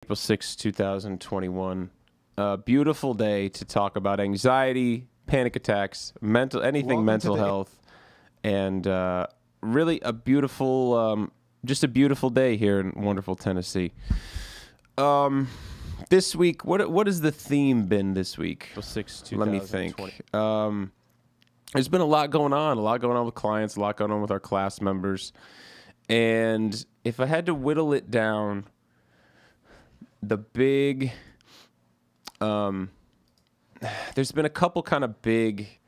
April 6th, 2021. Beautiful day to talk about anxiety, panic attacks, anything mental health, and really a beautiful, just a beautiful day here in wonderful Tennessee. This week, what has the theme been this week? April 6th, Let me think. There's been a lot going on with clients, a lot going on with our class members. And if I had to whittle it down, the big, there's been a couple kind of big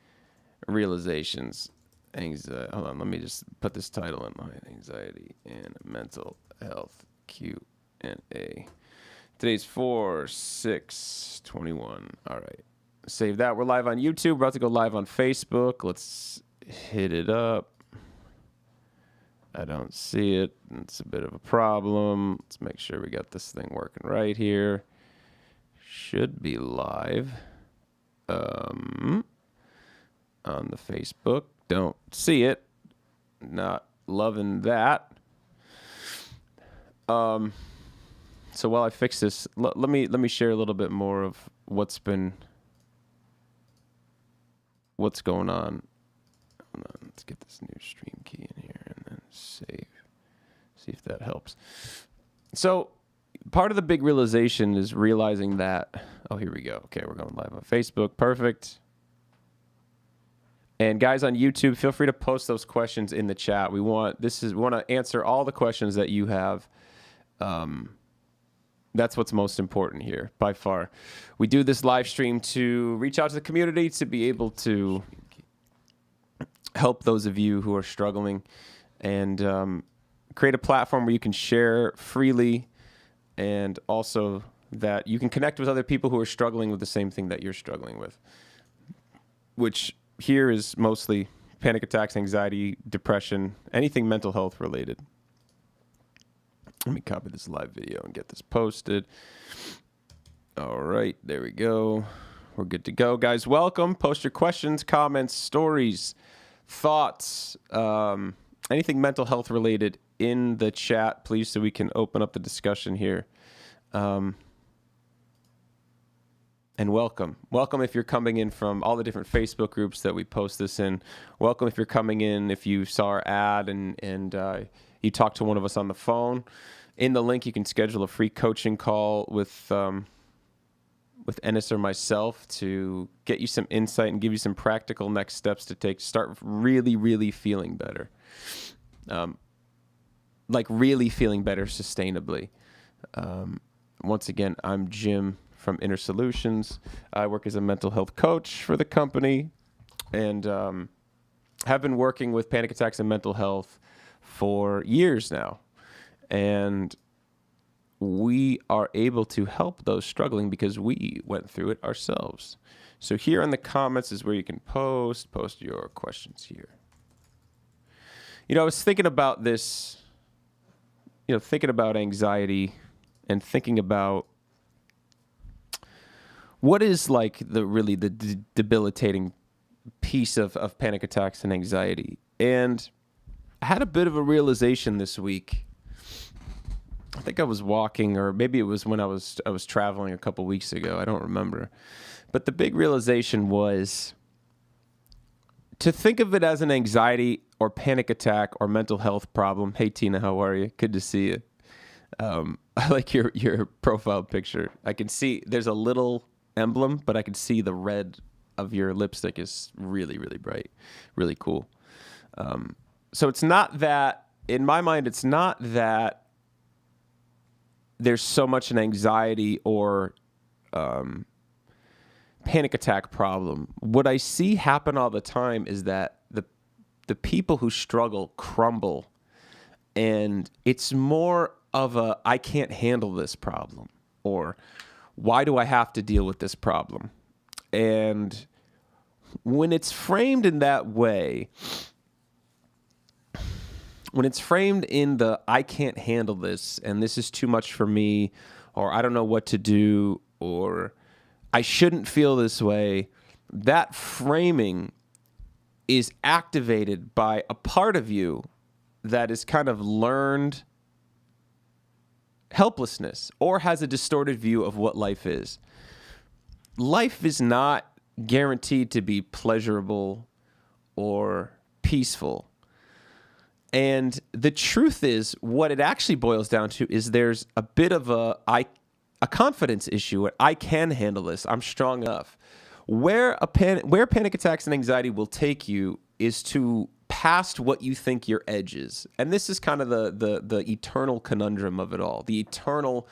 realizations. Hold on, let me just put this title in. Anxiety and mental health Q&A. Today's 4/6/21. All right. Save that. We're live on YouTube. We're about to go live on Facebook. Let's hit it up. I don't see it. It's a bit of a problem. Let's make sure we got this thing working right here. Should be live on the Facebook. Don't see it. Not loving that. So while I fix this, let me share a little bit more of what's going on. Hold on, let's get this new stream key in here and then save. See if that helps. So part of the big realization is realizing that, oh, here we go. Okay, we're going live on Facebook. Perfect. And guys on YouTube, feel free to post those questions in the chat. We want to answer all the questions that you have. That's what's most important here, by far. We do this live stream to reach out to the community, to be able to help those of you who are struggling, and create a platform where you can share freely, and also that you can connect with other people who are struggling with the same thing that you're struggling with, which here is mostly panic attacks, anxiety, depression, anything mental health related. Let me copy this live video and get this posted. All right, there we go. We're good to go. Guys, welcome. Post your questions, comments, stories, thoughts, anything mental health related in the chat, please, so we can open up the discussion here. And welcome. Welcome if you're coming in from all the different Facebook groups that we post this in. Welcome if you're coming in, if you saw our ad and you talked to one of us on the phone. In the link, you can schedule a free coaching call with Ennis or myself to get you some insight and give you some practical next steps to take to start really, really feeling better. Like really feeling better sustainably. Once again, I'm Jim from Inner Solutions. I work as a mental health coach for the company and have been working with panic attacks and mental health for years now. And we are able to help those struggling because we went through it ourselves. So here in the comments is where you can post your questions here. You know, I was thinking about this, thinking about anxiety and thinking about what is like the debilitating piece of panic attacks and anxiety. And I had a bit of a realization this week. I think I was walking, or maybe it was when I was traveling a couple weeks ago. I don't remember. But the big realization was to think of it as an anxiety or panic attack or mental health problem. Hey, Tina, how are you? Good to see you. I like your profile picture. I can see there's a little emblem, but I can see the red of your lipstick is really, really bright, really cool. So it's not that, in my mind, it's not that there's so much an anxiety or panic attack problem. What I see happen all the time is that the people who struggle crumble, and it's more of a, I can't handle this problem, or why do I have to deal with this problem? And when it's framed in that way, when it's framed in the I can't handle this and this is too much for me, or I don't know what to do, or I shouldn't feel this way, that framing is activated by a part of you that is kind of learned helplessness or has a distorted view of what life is. Life is not guaranteed to be pleasurable or peaceful. And the truth is, what it actually boils down to is there's a bit of a confidence issue. I can handle this. I'm strong enough. Where panic attacks and anxiety will take you is to past what you think your edge is. And this is kind of the eternal conundrum of it all, the eternal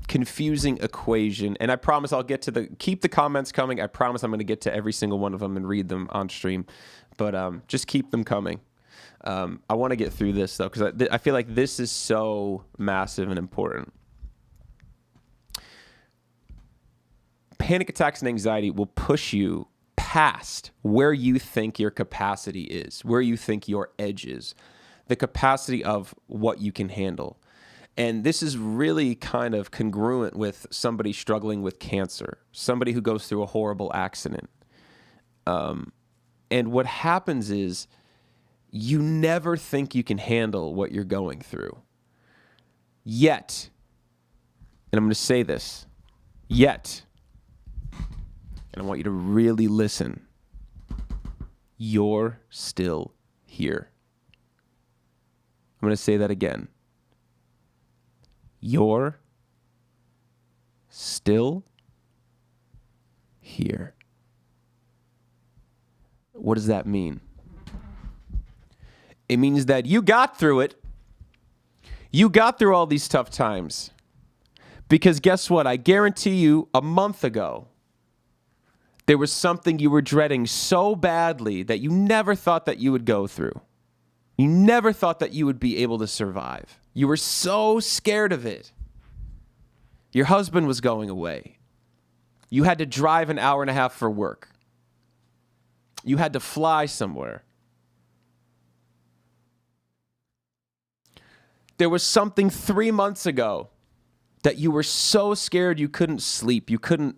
confusing equation. And I promise I'll get to keep the comments coming. I promise I'm going to get to every single one of them and read them on stream. But just keep them coming. I want to get through this, though, because I feel like this is so massive and important. Panic attacks and anxiety will push you past where you think your capacity is, where you think your edge is, the capacity of what you can handle. And this is really kind of congruent with somebody struggling with cancer, somebody who goes through a horrible accident. And what happens is you never think you can handle what you're going through. Yet, and I'm going to say this, yet, and I want you to really listen, you're still here. I'm going to say that again. You're still here. What does that mean? It means that you got through it. You got through all these tough times. Because guess what? I guarantee you, a month ago, there was something you were dreading so badly that you never thought that you would go through. You never thought that you would be able to survive. You were so scared of it. Your husband was going away. You had to drive an hour and a half for work. You had to fly somewhere. There was something 3 months ago that you were so scared you couldn't sleep. You couldn't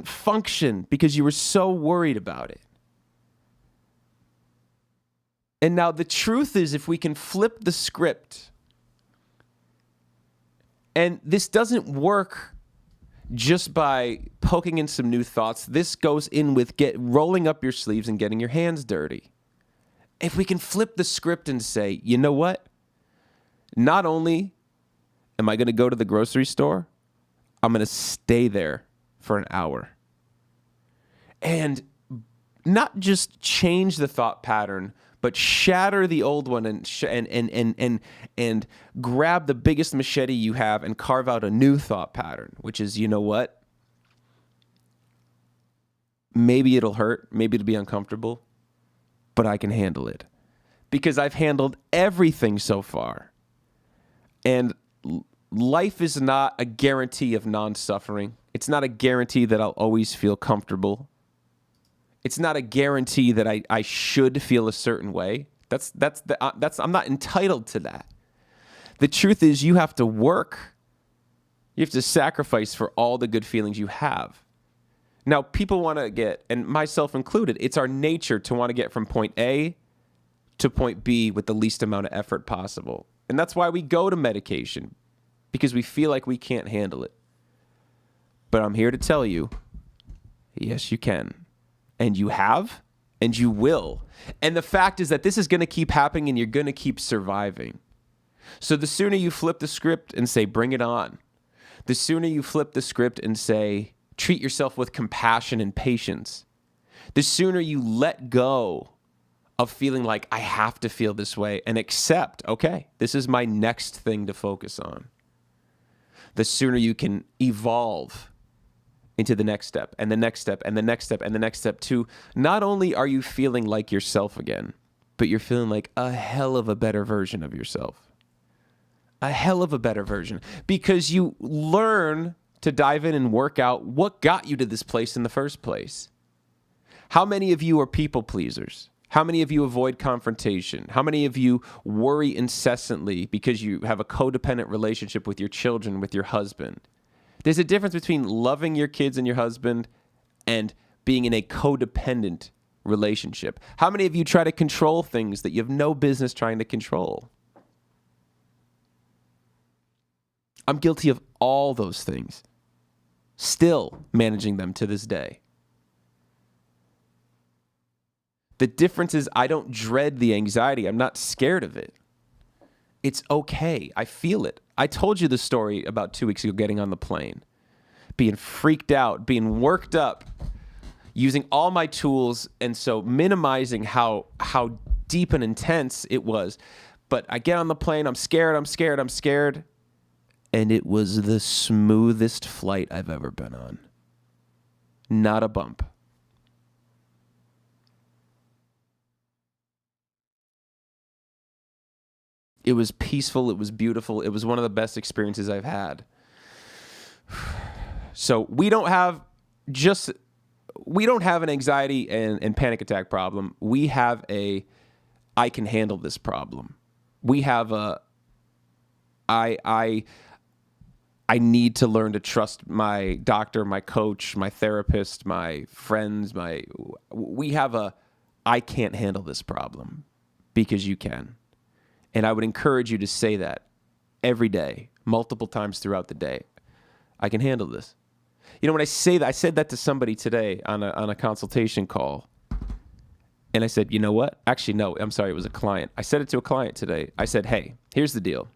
function because you were so worried about it. And now the truth is, if we can flip the script, and this doesn't work just by poking in some new thoughts. This goes in with rolling up your sleeves and getting your hands dirty. If we can flip the script and say, you know what? Not only am I going to go to the grocery store, I'm going to stay there for an hour. And not just change the thought pattern, but shatter the old one and grab the biggest machete you have and carve out a new thought pattern, which is, you know what? Maybe it'll hurt, maybe it'll be uncomfortable, but I can handle it because I've handled everything so far. And life is not a guarantee of non-suffering. It's not a guarantee that I'll always feel comfortable. It's not a guarantee that I should feel a certain way. I'm not entitled to that. The truth is, you have to work. You have to sacrifice for all the good feelings you have. Now, people want to get, and myself included, it's our nature to want to get from point A to point B with the least amount of effort possible. And that's why we go to medication, because we feel like we can't handle it. But I'm here to tell you, yes, you can. And you have, and you will. And the fact is that this is going to keep happening, and you're going to keep surviving. So the sooner you flip the script and say, bring it on, the sooner you flip the script and say, treat yourself with compassion and patience, the sooner you let go of feeling like I have to feel this way and accept, okay, this is my next thing to focus on, the sooner you can evolve into the next step and the next step and the next step and the next step to not only are you feeling like yourself again, but you're feeling like a hell of a better version of yourself. A hell of a better version, because you learn to dive in and work out what got you to this place in the first place. How many of you are people pleasers? How many of you avoid confrontation? How many of you worry incessantly because you have a codependent relationship with your children, with your husband? There's a difference between loving your kids and your husband and being in a codependent relationship. How many of you try to control things that you have no business trying to control? I'm guilty of all those things, still managing them to this day. The difference is I don't dread the anxiety. I'm not scared of it. It's okay. I feel it. I told you the story about 2 weeks ago getting on the plane, being freaked out, being worked up, using all my tools, and so minimizing how deep and intense it was. But I get on the plane, I'm scared, and it was the smoothest flight I've ever been on. Not a bump. It was peaceful. It was beautiful. It was one of the best experiences I've had. So we don't have an anxiety and panic attack problem. We have I can handle this problem. We have I need to learn to trust my doctor, my coach, my therapist, my friends, we have I can't handle this problem, because you can. And I would encourage you to say that every day, multiple times throughout the day. I can handle this. You know, when I say that, I said that to somebody today on a consultation call. And I said, you know what? Actually, no, I'm sorry. It was a client. I said it to a client today. I said, hey, here's the deal.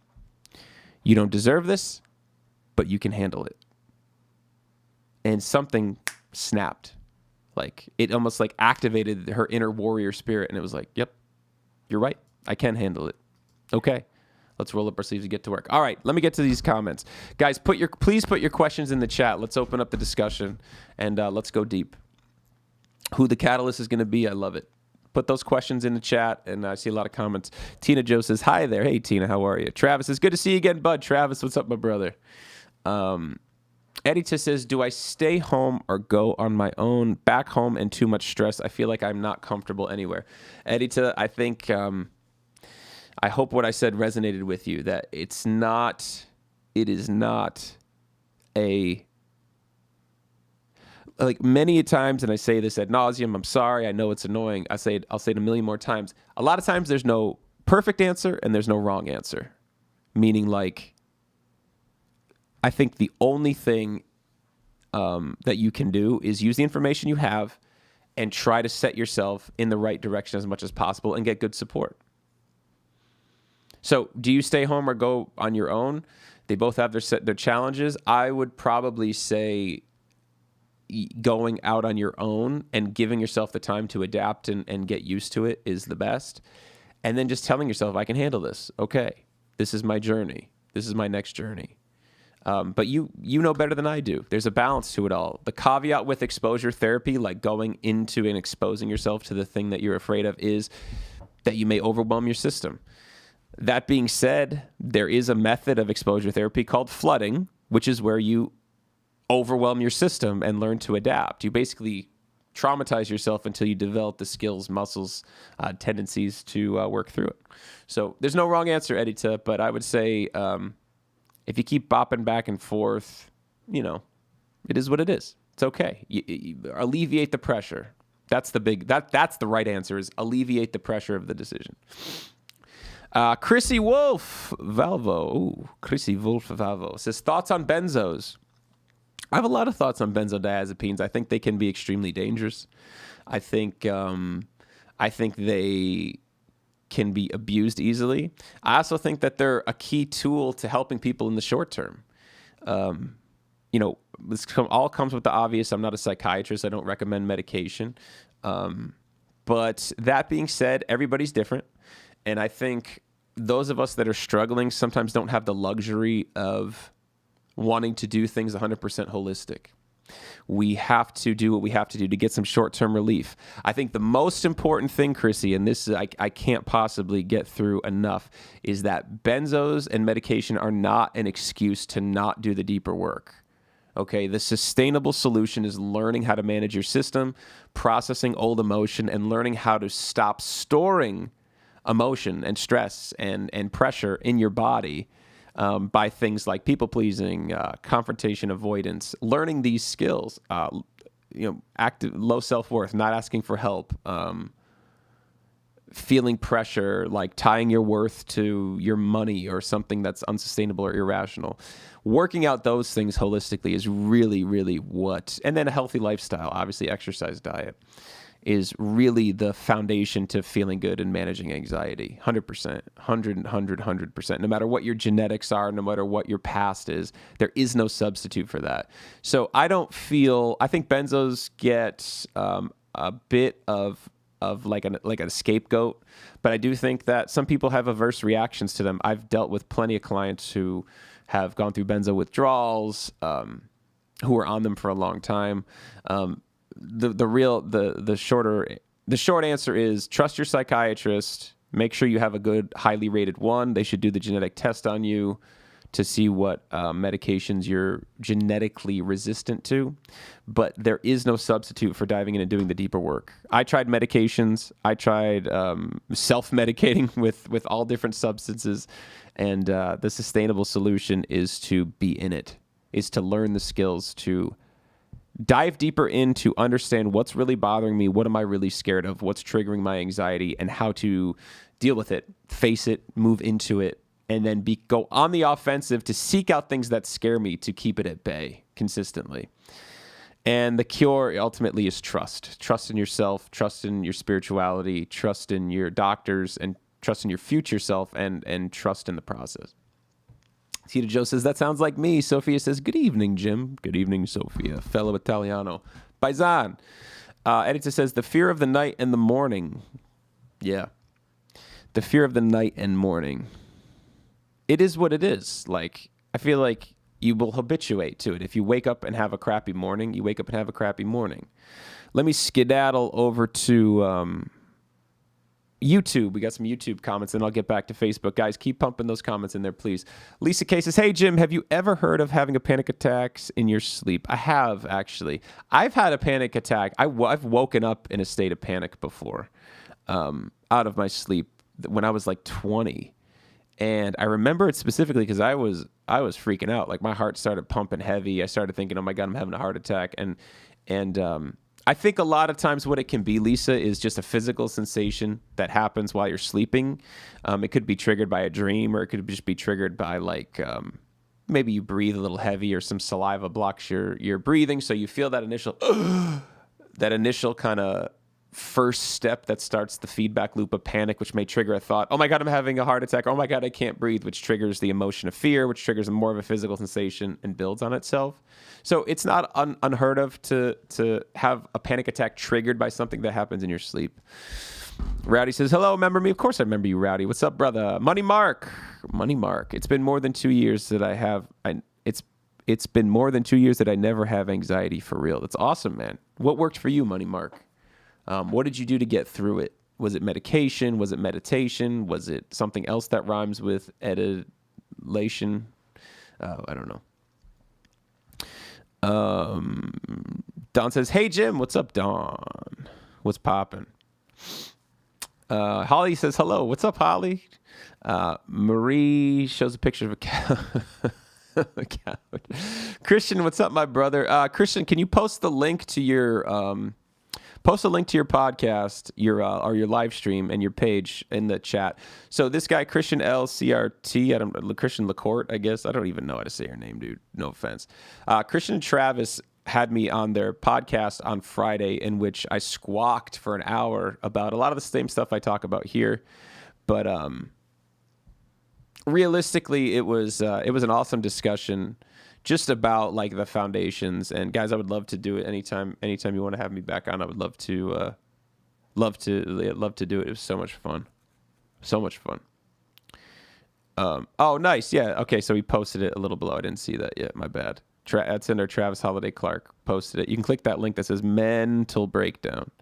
You don't deserve this, but you can handle it. And something snapped. Like, it almost like activated her inner warrior spirit. And it was like, yep, you're right. I can handle it. Okay, let's roll up our sleeves and get to work. All right, let me get to these comments. Guys, please put your questions in the chat. Let's open up the discussion, and let's go deep. Who the catalyst is going to be, I love it. Put those questions in the chat, and I see a lot of comments. Tina Joe says, hi there. Hey, Tina, how are you? Travis says, good to see you again, bud. Travis, what's up, my brother? Edita says, do I stay home or go on my own? Back home and too much stress. I feel like I'm not comfortable anywhere. Edita, I think... I hope what I said resonated with you, that it is not like many times, and I say this ad nauseum, I'm sorry, I know it's annoying. I'll say it a million more times. A lot of times there's no perfect answer and there's no wrong answer. Meaning, like, I think the only thing that you can do is use the information you have and try to set yourself in the right direction as much as possible and get good support. So do you stay home or go on your own? They both have their challenges. I would probably say going out on your own and giving yourself the time to adapt and get used to it is the best. And then just telling yourself, I can handle this. Okay, this is my journey. This is my next journey. But you know better than I do. There's a balance to it all. The caveat with exposure therapy, like going into and exposing yourself to the thing that you're afraid of, is that you may overwhelm your system. That being said, there is a method of exposure therapy called flooding, which is where you overwhelm your system and learn to adapt. You basically traumatize yourself until you develop the skills, muscles, tendencies to work through it. So there's no wrong answer, Edita, but I would say if you keep bopping back and forth, it is what it is. It's okay. You alleviate the pressure. That's the right answer, is alleviate the pressure of the decision. Chrissy Wolf Valvo. Chrissy Wolf Valvo says, thoughts on benzos. I have a lot of thoughts on benzodiazepines. I think they can be extremely dangerous. I think they can be abused easily. I also think that they're a key tool to helping people in the short term. This all comes with the obvious. I'm not a psychiatrist. I don't recommend medication. But that being said, everybody's different. And I think those of us that are struggling sometimes don't have the luxury of wanting to do things 100% holistic. We have to do what we have to do to get some short-term relief. I think the most important thing, Chrissy, and this I can't possibly get through enough, is that benzos and medication are not an excuse to not do the deeper work. Okay, the sustainable solution is learning how to manage your system, processing old emotion, and learning how to stop storing emotion and stress and pressure in your body by things like people-pleasing, confrontation avoidance, learning these skills, active low self-worth, not asking for help, feeling pressure, like tying your worth to your money or something that's unsustainable or irrational. Working out those things holistically is really, really what, and then a healthy lifestyle, obviously exercise, diet, is really the foundation to feeling good and managing anxiety. 100%, 100%. No matter what your genetics are, no matter what your past is, there is no substitute for that. So I think benzos get a bit of like a scapegoat, but I do think that some people have averse reactions to them. I've dealt with plenty of clients who have gone through benzo withdrawals, who are on them for a long time. The short answer is trust your psychiatrist. Make sure you have a good, highly rated one. They should do the genetic test on you to see what medications you're genetically resistant to. But there is no substitute for diving in and doing the deeper work. I tried medications. I tried self-medicating with all different substances. And the sustainable solution is to be in it, is to learn the skills, to dive deeper in, to understand what's really bothering me, what am I really scared of, what's triggering my anxiety, and how to deal with it, face it, move into it, and then go on the offensive to seek out things that scare me to keep it at bay consistently. And the cure ultimately is trust. Trust in yourself, trust in your spirituality, trust in your doctors, and trust in your future self, and trust in the process. Tita Joe says, that sounds like me. Sophia says, good evening, Jim. Good evening, Sophia. Fellow Italiano. Paisan. Edita says, the fear of the night and the morning. Yeah. The fear of the night and morning. It is what it is. Like, I feel like you will habituate to it. If you wake up and have a crappy morning, you wake up and have a crappy morning. Let me skedaddle over to YouTube. We got some YouTube comments, and I'll get back to Facebook. Guys, keep pumping those comments in there, please. Lisa K says, hey, Jim, have you ever heard of having a panic attacks in your sleep? I have, actually. I've had a panic attack. I've woken up in a state of panic before, out of my sleep when I was like 20. And I remember it specifically because I was freaking out. Like, my heart started pumping heavy. I started thinking, oh my God, I'm having a heart attack. And I think a lot of times what it can be, Lisa, is just a physical sensation that happens while you're sleeping. It could be triggered by a dream, or it could just be triggered by maybe you breathe a little heavy, or some saliva blocks your breathing. So you feel that initial kind of first step that starts the feedback loop of panic, which may trigger a thought, oh my God, I'm having a heart attack. Oh my God, I can't breathe, which triggers the emotion of fear, which triggers more of a physical sensation and builds on itself. So it's not unheard of to have a panic attack triggered by something that happens in your sleep. Rowdy says, hello, remember me? Of course I remember you, Rowdy. What's up, brother? Money Mark. It's been more than 2 years that it's been more than 2 years that I never have anxiety for real. That's awesome, man. What worked for you, Money Mark? What did you do to get through it? Was it medication? Was it meditation? Was it something else that rhymes with edulation? I don't know. Don says, hey, Jim. What's up, Don? What's poppin'? Holly says, hello. What's up, Holly? Marie shows a picture of a cow. A couch. Christian, what's up, my brother? Christian, can you post the link to your podcast, or your live stream and your page in the chat. So this guy, Christian LCRT, Christian Lacourt, I guess. I don't even know how to say her name, dude. No offense. Christian and Travis had me on their podcast on Friday, in which I squawked for an hour about a lot of the same stuff I talk about here. But realistically, it was an awesome discussion just about like the foundations. And guys, I would love to do it anytime you want to have me back on. I would love to do it. It was so much fun. Oh, nice. Yeah. Okay. So he posted it a little below. I didn't see that yet. My bad. That's in there. Travis Holiday Clark posted it. You can click that link that says mental breakdown,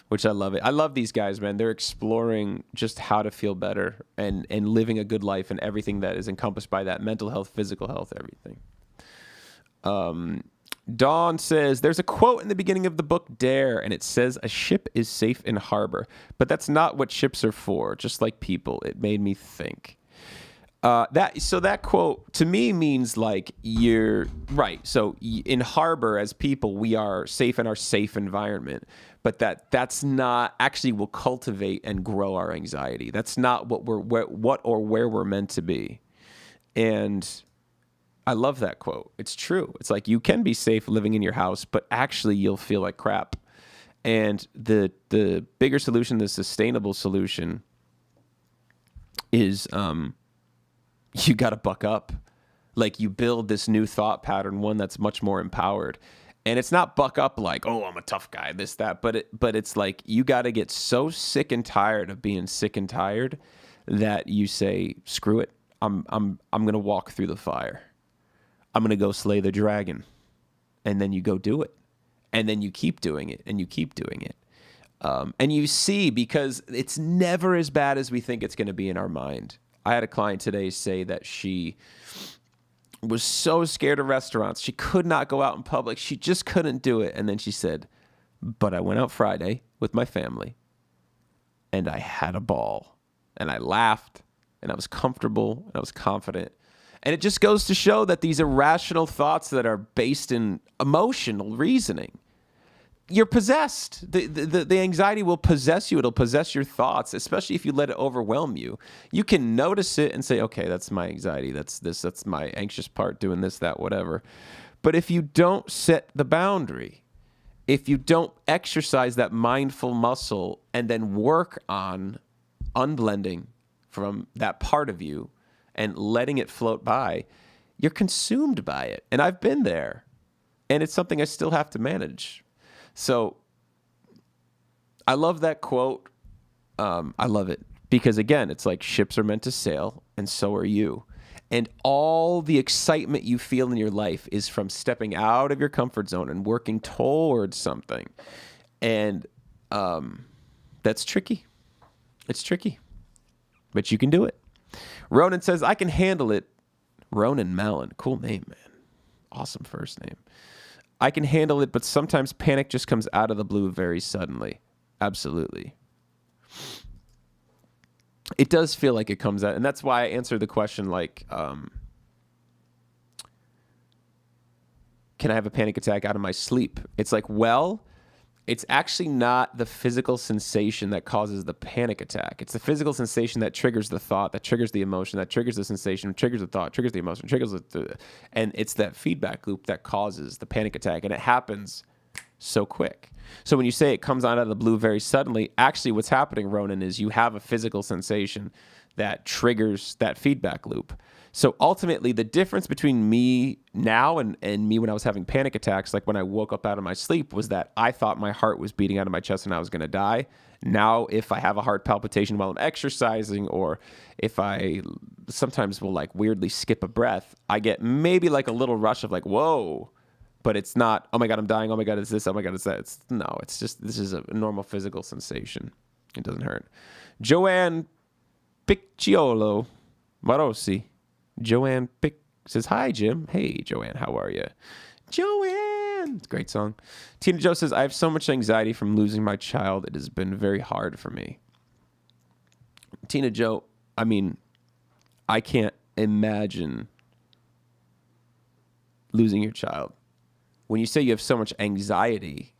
which I love it. I love these guys, man. They're exploring just how to feel better and living a good life, and everything that is encompassed by that: mental health, physical health, everything. Dawn says, there's a quote in the beginning of the book Dare, and it says, a ship is safe in harbor, but that's not what ships are for. Just like people, it made me think. That quote to me means like you're right. So in Harbor, as people, we are safe in our safe environment, but that's not actually will cultivate and grow our anxiety. That's not what where we're meant to be. And I love that quote. It's true. It's like you can be safe living in your house, but actually you'll feel like crap. And the bigger solution, the sustainable solution, is you got to buck up. Like you build this new thought pattern, one that's much more empowered. And it's not buck up like, oh, I'm a tough guy, this, that. But it's like you got to get so sick and tired of being sick and tired that you say, screw it. I'm going to walk through the fire. I'm going to go slay the dragon. And then you go do it. And then you keep doing it and you keep doing it. And you see, because it's never as bad as we think it's going to be in our mind. I had a client today say that she was so scared of restaurants. She could not go out in public. She just couldn't do it. And then she said, but I went out Friday with my family and I had a ball and I laughed and I was comfortable and I was confident. And it just goes to show that these irrational thoughts that are based in emotional reasoning, you're possessed. The anxiety will possess you. It'll possess your thoughts, especially if you let it overwhelm you. You can notice it and say, okay, that's my anxiety. That's my anxious part doing this, that, whatever. But if you don't set the boundary, if you don't exercise that mindful muscle and then work on unblending from that part of you and letting it float by, you're consumed by it. And I've been there. And it's something I still have to manage. So I love that quote. I love it because, again, it's like ships are meant to sail and so are you. And all the excitement you feel in your life is from stepping out of your comfort zone and working towards something. And that's tricky. It's tricky, but you can do it. Ronan says, I can handle it. Ronan Mallon. Cool name, man. Awesome first name. I can handle it, but sometimes panic just comes out of the blue very suddenly. Absolutely. It does feel like it comes out. And that's why I answered the question like, can I have a panic attack out of my sleep? It's like, well, it's actually not the physical sensation that causes the panic attack. It's the physical sensation that triggers the thought, that triggers the emotion, that triggers the sensation, triggers the thought, triggers the emotion, and it's that feedback loop that causes the panic attack. And it happens so quick. So when you say it comes out of the blue very suddenly, actually what's happening, Ronan, is you have a physical sensation that triggers that feedback loop. So ultimately, the difference between me now and me when I was having panic attacks, like when I woke up out of my sleep, was that I thought my heart was beating out of my chest and I was going to die. Now, if I have a heart palpitation while I'm exercising, or if I sometimes will like weirdly skip a breath, I get maybe like a little rush of like, whoa, but it's not, oh my God, I'm dying. Oh my God, it's this. Oh my God, it's that. It's just, this is a normal physical sensation. It doesn't hurt. Joanne Picciolo Marosi. Joanne says, hi, Jim. Hey, Joanne, how are you? Joanne. It's a great song. Tina Jo says, I have so much anxiety from losing my child. It has been very hard for me. Tina Jo, I mean, I can't imagine losing your child. When you say you have so much anxiety,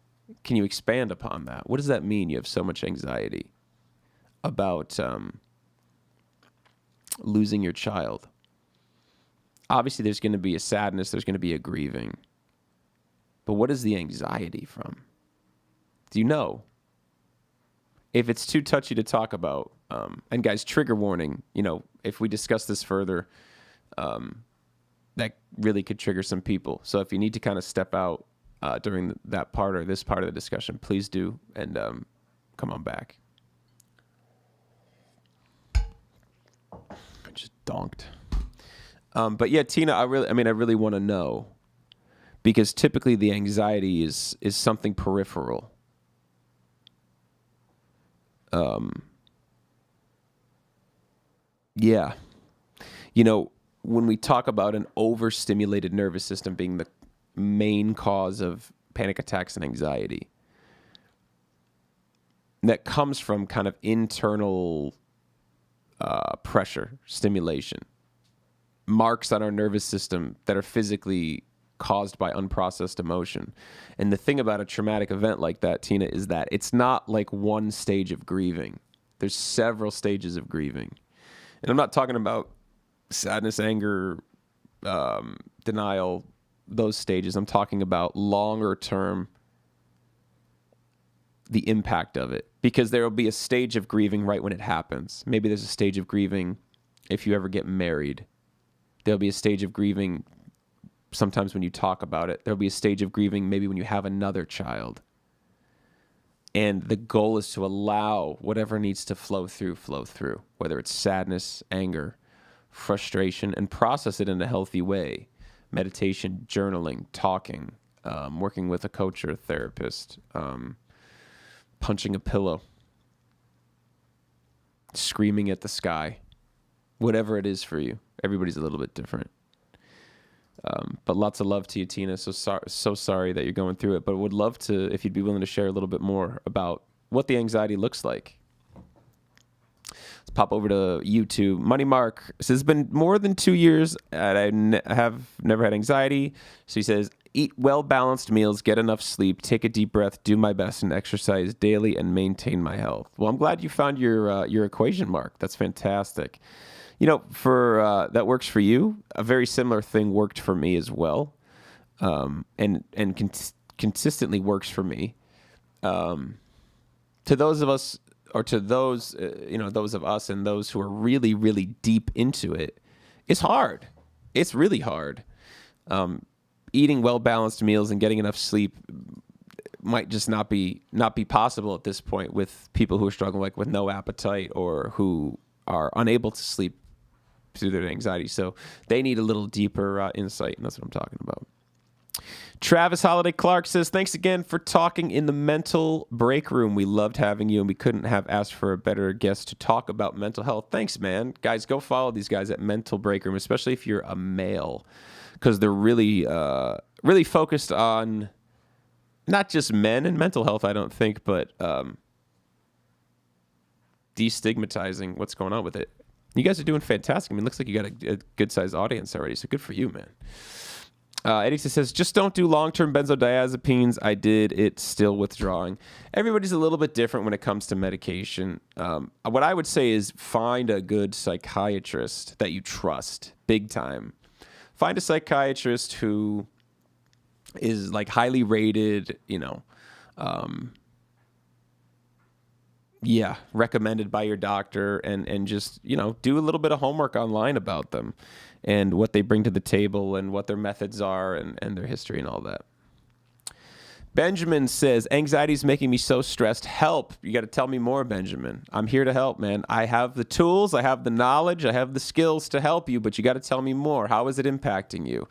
can you expand upon that? What does that mean, you have so much anxiety about losing your child? Obviously, there's going to be a sadness. There's going to be a grieving. But what is the anxiety from? Do you know? If it's too touchy to talk about, and guys, trigger warning, if we discuss this further, that really could trigger some people. So if you need to kind of step out during that part or this part of the discussion, please do, and come on back. I just donked. But yeah, Tina, I really want to know, because typically the anxiety is something peripheral. Yeah. When we talk about an overstimulated nervous system being the main cause of panic attacks and anxiety, that comes from kind of internal pressure, stimulation. marks on our nervous system that are physically caused by unprocessed emotion. And the thing about a traumatic event like that, Tina, is that it's not like one stage of grieving. There's several stages of grieving. And I'm not talking about sadness, anger, denial, those stages. I'm talking about longer term, the impact of it. Because there will be a stage of grieving right when it happens. Maybe there's a stage of grieving if you ever get married. There'll be a stage of grieving sometimes when you talk about it. There'll be a stage of grieving maybe when you have another child. And the goal is to allow whatever needs to flow through, whether it's sadness, anger, frustration, and process it in a healthy way. Meditation, journaling, talking, working with a coach or a therapist, punching a pillow, screaming at the sky, whatever it is for you. Everybody's a little bit different. But lots of love to you, Tina. So sorry that you're going through it, but would love to, if you'd be willing to share a little bit more about what the anxiety looks like. Let's pop over to YouTube. Money Mark says, it's been more than 2 years and I have never had anxiety. So he says, eat well-balanced meals, get enough sleep, take a deep breath, do my best, and exercise daily and maintain my health. Well, I'm glad you found your equation, Mark. That's fantastic. You know, for that works for you. A very similar thing worked for me as well, and consistently works for me. To those of us, or to those those of us and those who are really, really deep into it, it's hard. It's really hard. Eating well-balanced meals and getting enough sleep might just not be possible at this point with people who are struggling like with no appetite or who are unable to sleep through their anxiety. So they need a little deeper insight, and that's what I'm talking about. Travis Holiday Clark says, thanks again for talking in the mental break room. We loved having you, and we couldn't have asked for a better guest to talk about mental health. Thanks, man. Guys, go follow these guys at Mental Break Room, especially if you're a male, because they're really, really focused on not just men and mental health, I don't think, but destigmatizing what's going on with it. You guys are doing fantastic. I mean, it looks like you got a good-sized audience already, so good for you, man. Eddie says, just don't do long-term benzodiazepines. I did it, still withdrawing. Everybody's a little bit different when it comes to medication. What I would say is find a good psychiatrist that you trust, big time. Find a psychiatrist who is like highly rated, recommended by your doctor, and just, do a little bit of homework online about them and what they bring to the table and what their methods are and their history and all that. Benjamin says, anxiety is making me so stressed. Help. You got to tell me more, Benjamin. I'm here to help, man. I have the tools. I have the knowledge. I have the skills to help you, but you got to tell me more. How is it impacting you?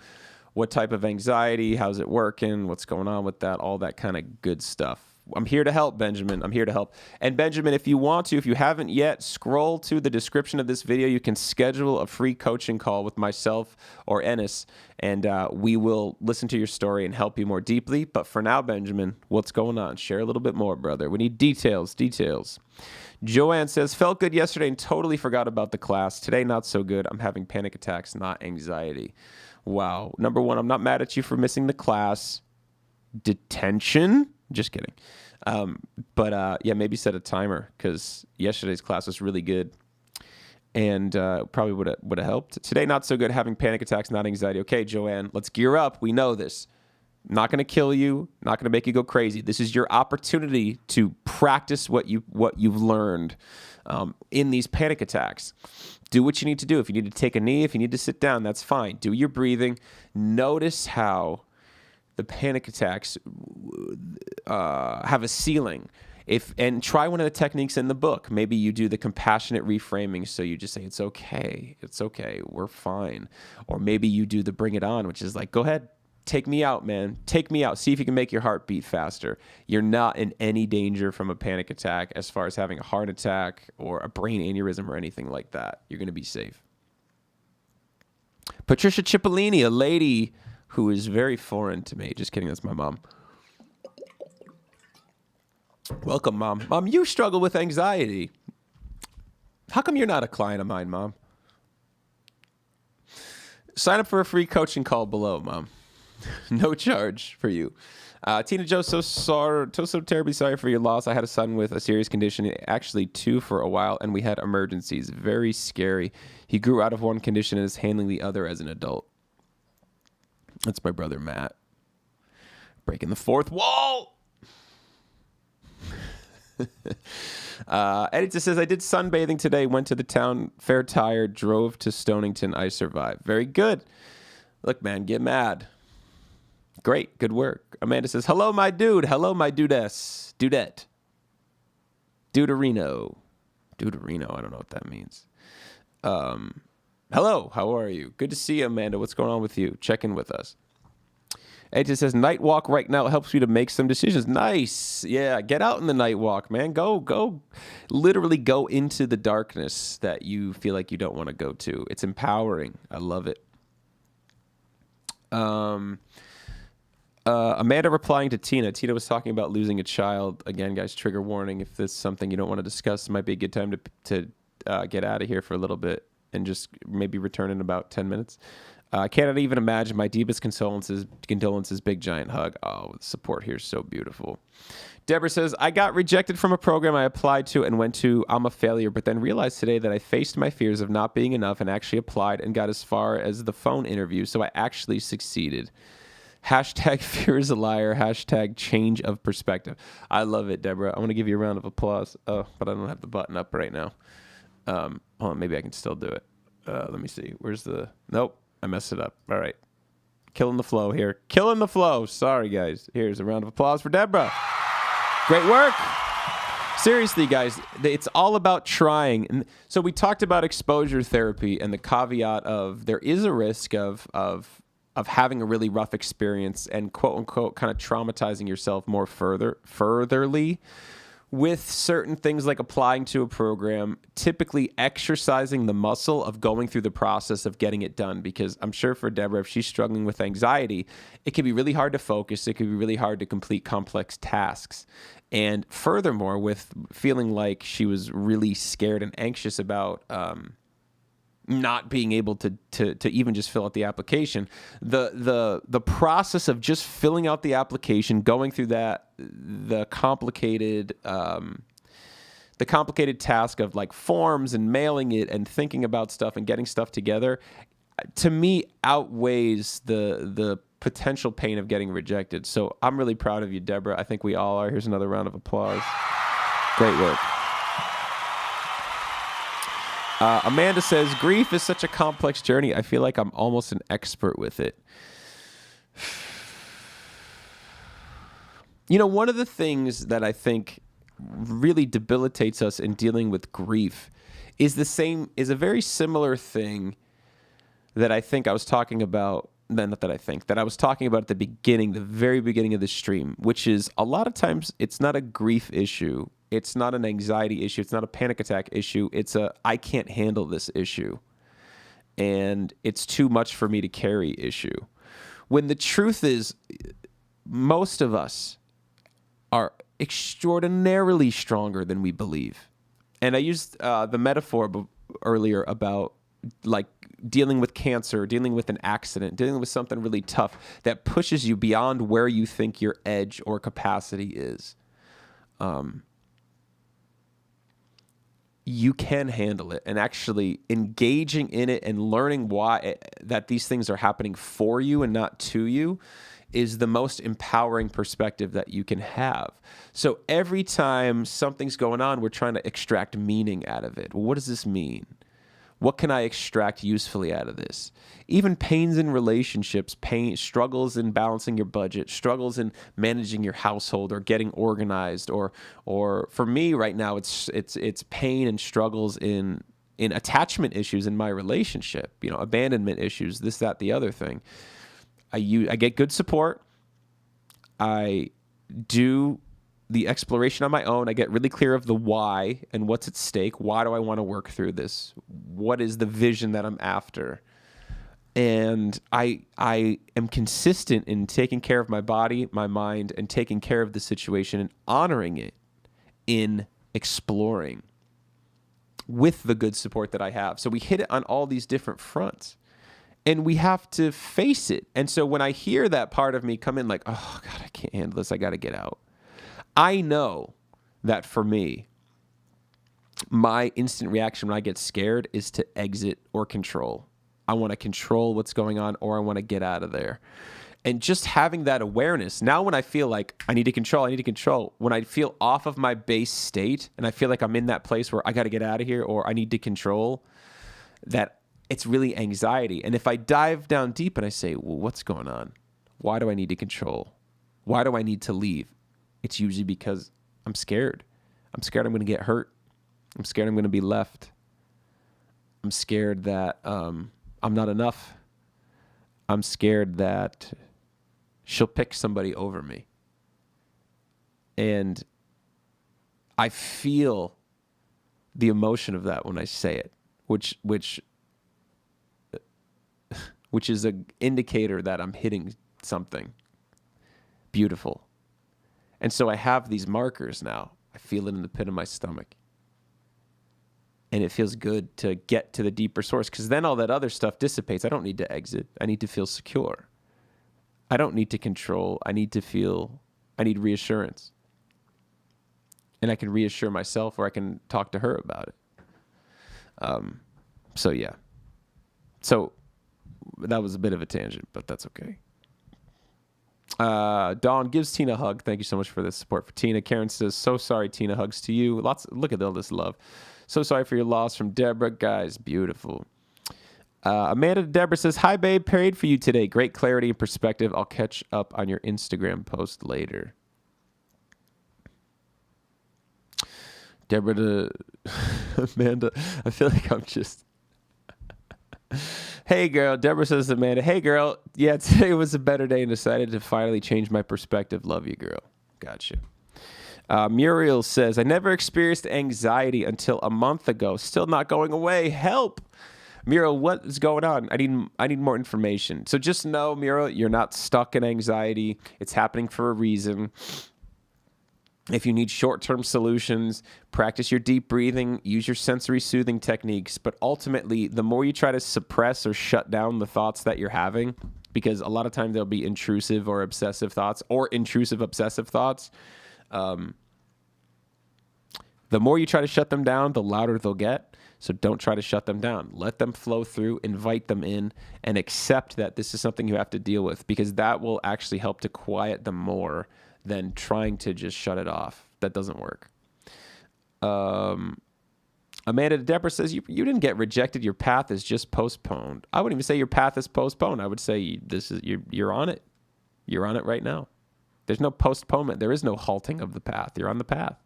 What type of anxiety? How's it working? What's going on with that? All that kind of good stuff. I'm here to help, Benjamin. I'm here to help. And Benjamin, if you want to, if you haven't yet, scroll to the description of this video. You can schedule a free coaching call with myself or Ennis, and we will listen to your story and help you more deeply. But for now, Benjamin, what's going on? Share a little bit more, brother. We need details. Joanne says, felt good yesterday and totally forgot about the class. Today, not so good. I'm having panic attacks, not anxiety. Wow. Number one, I'm not mad at you for missing the class. Detention? Just kidding. But maybe set a timer, because yesterday's class was really good and probably would have helped. Today, not so good, having panic attacks, not anxiety. Okay, Joanne, let's gear up. We know this. Not going to kill you, not going to make you go crazy. This is your opportunity to practice what you've learned in these panic attacks. Do what you need to do. If you need to take a knee, if you need to sit down, that's fine. Do your breathing. Notice how the panic attacks have a ceiling. And try one of the techniques in the book. Maybe you do the compassionate reframing, so you just say, it's okay, we're fine. Or maybe you do the bring it on, which is like, go ahead, take me out, man. Take me out. See if you can make your heart beat faster. You're not in any danger from a panic attack as far as having a heart attack or a brain aneurysm or anything like that. You're going to be safe. Patricia Cipollini, a lady who is very foreign to me. Just kidding, that's my mom. Welcome, Mom. Mom, you struggle with anxiety. How come you're not a client of mine, Mom? Sign up for a free coaching call below, Mom. No charge for you. Tina Joe, so terribly sorry for your loss. I had a son with a serious condition, actually 2 for a while, and we had emergencies. Very scary. He grew out of one condition and is handling the other as an adult. That's my brother, Matt. Breaking the fourth wall. Eddie just says, I did sunbathing today, went to the town fair tired, drove to Stonington. I survived. Very good. Look, man, get mad. Great. Good work. Amanda says, hello, my dude. Hello, my dudess. Dudette. Duderino. Duderino. I don't know what that means. Hello. How are you? Good to see you, Amanda. What's going on with you? Check in with us. It just says, night walk right now helps you to make some decisions. Nice. Yeah, get out in the night walk, man. Go. Literally go into the darkness that you feel like you don't want to go to. It's empowering. I love it. Amanda replying to Tina. Tina was talking about losing a child. Again, guys, trigger warning. If this is something you don't want to discuss, it might be a good time to get out of here for a little bit and just maybe return in about 10 minutes. I cannot even imagine. My deepest condolences, big giant hug. Oh, the support here is so beautiful. Deborah says, I got rejected from a program I applied to and went to. I'm a failure, but then realized today that I faced my fears of not being enough and actually applied and got as far as the phone interview. So I actually succeeded. Hashtag fear is a liar. Hashtag change of perspective. I love it, Deborah. I want to give you a round of applause. Oh, but I don't have the button up right now. Hold on, maybe I can still do it. Let me see. Where's the... Nope, I messed it up. All right. Killing the flow here. Killing the flow. Sorry, guys. Here's a round of applause for Deborah. Great work. Seriously, guys, it's all about trying. And so we talked about exposure therapy and the caveat of there is a risk of having a really rough experience and quote unquote kind of traumatizing yourself more furtherly with certain things like applying to a program, typically exercising the muscle of going through the process of getting it done. Because I'm sure for Deborah, if she's struggling with anxiety, it can be really hard to focus. It can be really hard to complete complex tasks. And furthermore, with feeling like she was really scared and anxious about, not being able to even just fill out the application, the process of just filling out the application, going through the complicated task of like forms and mailing it and thinking about stuff and getting stuff together, to me outweighs the potential pain of getting rejected. So I'm really proud of you, Deborah. I think we all are. Here's another round of applause. Great work. Amanda says, grief is such a complex journey. I feel like I'm almost an expert with it. You know, one of the things that I think really debilitates us in dealing with grief is a very similar thing that I think I was talking about, that I was talking about at the very beginning of the stream, which is a lot of times it's not a grief issue. It's not an anxiety issue. It's not a panic attack issue. It's I can't handle this issue. And it's too much for me to carry issue. When the truth is, most of us are extraordinarily stronger than we believe. And I used the metaphor earlier about like dealing with cancer, dealing with an accident, dealing with something really tough that pushes you beyond where you think your edge or capacity is. You can handle it, and actually engaging in it and learning why that these things are happening for you and not to you is the most empowering perspective that you can have. So every time something's going on, we're trying to extract meaning out of it. Well, what does this mean? What can I extract usefully out of this? Even pains in relationships, struggles in balancing your budget, struggles in managing your household or getting organized, or for me right now, it's pain and struggles in attachment issues in my relationship, abandonment issues, this, that, the other thing. I get good support. I do the exploration on my own. I get really clear of the why and what's at stake. Why do I want to work through this? What is the vision that I'm after? And I am consistent in taking care of my body, my mind, and taking care of the situation and honoring it in exploring with the good support that I have. So we hit it on all these different fronts. And we have to face it. And so when I hear that part of me come in like, oh, God, I can't handle this. I got to get out. I know that for me, my instant reaction when I get scared is to exit or control. I want to control what's going on, or I want to get out of there. And just having that awareness, now when I feel like I need to control, when I feel off of my base state and I feel like I'm in that place where I got to get out of here or I need to control, that it's really anxiety. And if I dive down deep and I say, well, what's going on? Why do I need to control? Why do I need to leave? It's usually because I'm scared. I'm scared I'm going to get hurt. I'm scared I'm going to be left. I'm scared that I'm not enough. I'm scared that she'll pick somebody over me. And I feel the emotion of that when I say it, which is an indicator that I'm hitting something beautiful. And so I have these markers now. I feel it in the pit of my stomach. And it feels good to get to the deeper source, because then all that other stuff dissipates. I don't need to exit. I need to feel secure. I don't need to control. I need reassurance. And I can reassure myself, or I can talk to her about it. So yeah. So that was a bit of a tangent, but that's okay. Dawn gives Tina a hug. Thank you so much for the support for Tina. Karen says, so sorry, Tina. Hugs to you. Look at all this love. So sorry for your loss from Deborah. Guys, beautiful. Amanda Deborah says, hi, babe. Prayed for you today. Great clarity and perspective. I'll catch up on your Instagram post later. Deborah to Amanda, I feel like I'm just... Hey, girl. Deborah says to Amanda, hey, girl. Yeah, today was a better day and decided to finally change my perspective. Love you, girl. Gotcha. Muriel says, I never experienced anxiety until a month ago. Still not going away. Help. Muriel, what is going on? I need more information. So just know, Muriel, you're not stuck in anxiety. It's happening for a reason. If you need short-term solutions, practice your deep breathing, use your sensory soothing techniques. But ultimately, the more you try to suppress or shut down the thoughts that you're having, because a lot of times there'll be intrusive or obsessive thoughts, or intrusive obsessive thoughts, the more you try to shut them down, the louder they'll get. So don't try to shut them down. Let them flow through, invite them in, and accept that this is something you have to deal with, because that will actually help to quiet them more than trying to just shut it off. That doesn't work. Amanda Deborah says, you didn't get rejected. Your path is just postponed. I wouldn't even say your path is postponed. I would say you're on it. You're on it right now. There's no postponement. There is no halting of the path. You're on the path.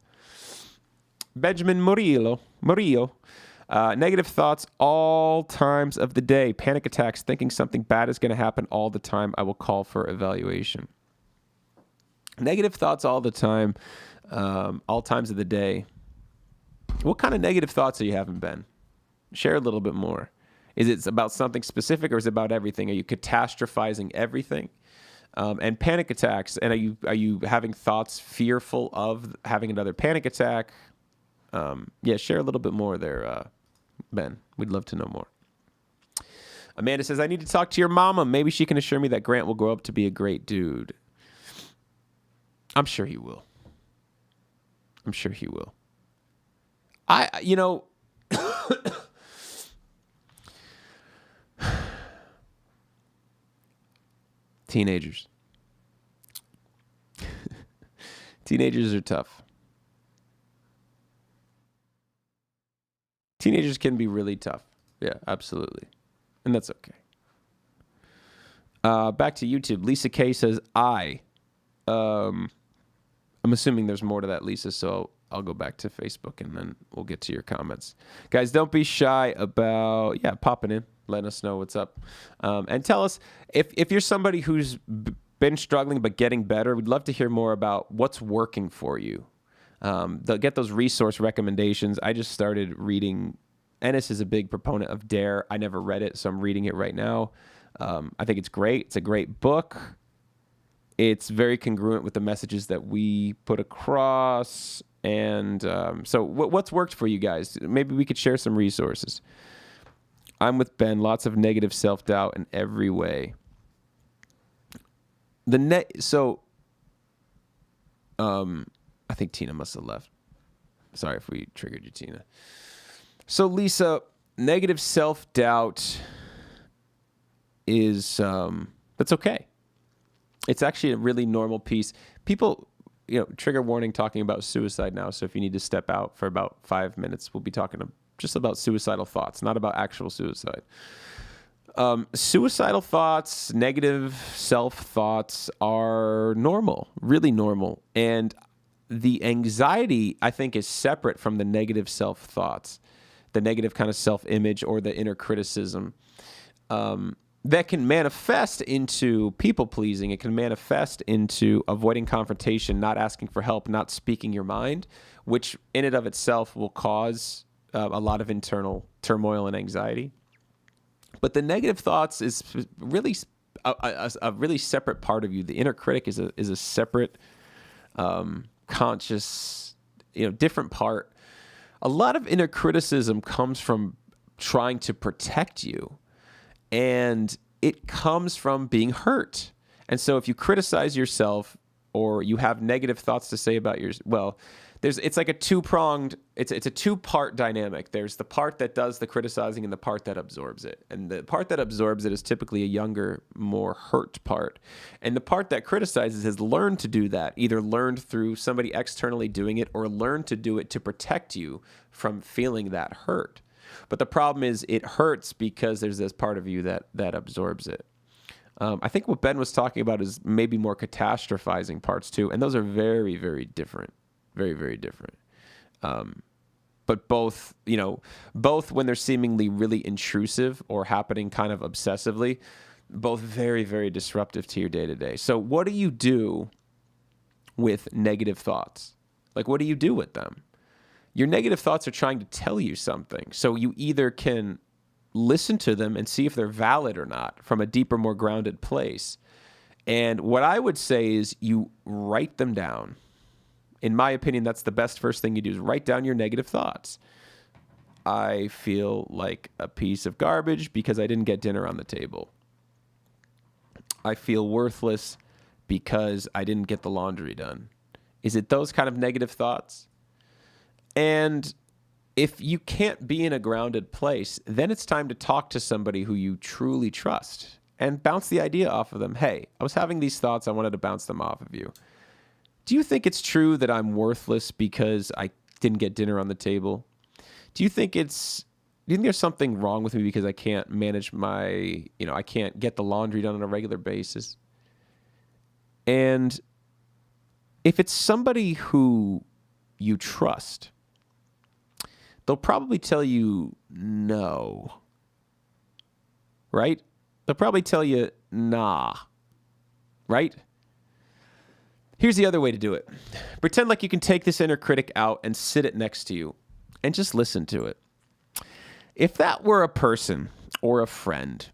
Benjamin Murillo. Negative thoughts all times of the day. Panic attacks, thinking something bad is going to happen all the time. I will call for evaluation. Negative thoughts all the time, all times of the day. What kind of negative thoughts are you having, Ben? Share a little bit more. Is it about something specific, or is it about everything? Are you catastrophizing everything? And panic attacks, and are you having thoughts fearful of having another panic attack? Yeah, share a little bit more there, Ben. We'd love to know more. Amanda says, I need to talk to your mama. Maybe she can assure me that Grant will grow up to be a great dude. I'm sure he will. I'm sure he will. Teenagers. Teenagers are tough. Teenagers can be really tough. Yeah, absolutely. And that's okay. Back to YouTube. Lisa K says, I'm assuming there's more to that, Lisa, so I'll go back to Facebook and then we'll get to your comments. Guys, don't be shy about, popping in, letting us know what's up. And tell us, if you're somebody who's been struggling but getting better, we'd love to hear more about what's working for you. They'll get those resource recommendations. I just started reading. Ennis is a big proponent of DARE. I never read it, so I'm reading it right now. I think it's great. It's a great book. It's very congruent with the messages that we put across. And so what's worked for you guys? Maybe we could share some resources. I'm with Ben. Lots of negative self-doubt in every way. I think Tina must have left. Sorry if we triggered you, Tina. So Lisa, negative self-doubt is that's okay. It's actually a really normal piece. People, trigger warning talking about suicide now. So if you need to step out for about 5 minutes, we'll be talking just about suicidal thoughts, not about actual suicide. Suicidal thoughts, negative self-thoughts are normal, really normal. And the anxiety, I think, is separate from the negative self-thoughts, the negative kind of self-image or the inner criticism. That can manifest into people-pleasing. It can manifest into avoiding confrontation, not asking for help, not speaking your mind, which in and of itself will cause a lot of internal turmoil and anxiety. But the negative thoughts is really a really separate part of you. The inner critic is a separate, conscious, different part. A lot of inner criticism comes from trying to protect you. And it comes from being hurt. And so if you criticize yourself or you have negative thoughts to say about it's like a two-pronged, it's a two-part dynamic. There's the part that does the criticizing and the part that absorbs it. And the part that absorbs it is typically a younger, more hurt part. And the part that criticizes has learned to do that, either learned through somebody externally doing it or learned to do it to protect you from feeling that hurt. But the problem is it hurts because there's this part of you that absorbs it. I think what Ben was talking about is maybe more catastrophizing parts too. And those are very, very different. Very, very different. But both when they're seemingly really intrusive or happening kind of obsessively, both very, very disruptive to your day-to-day. So what do you do with negative thoughts? Like, what do you do with them? Your negative thoughts are trying to tell you something. So you either can listen to them and see if they're valid or not from a deeper, more grounded place. And what I would say is you write them down. In my opinion, that's the best first thing you do is write down your negative thoughts. I feel like a piece of garbage because I didn't get dinner on the table. I feel worthless because I didn't get the laundry done. Is it those kind of negative thoughts? And if you can't be in a grounded place, then it's time to talk to somebody who you truly trust and bounce the idea off of them. Hey, I was having these thoughts. I wanted to bounce them off of you. Do you think it's true that I'm worthless because I didn't get dinner on the table? Do you think there's something wrong with me because I can't manage I can't get the laundry done on a regular basis? And if it's somebody who you trust, they'll probably tell you no, right? They'll probably tell you nah, right? Here's the other way to do it. Pretend like you can take this inner critic out and sit it next to you and just listen to it. If that were a person or a friend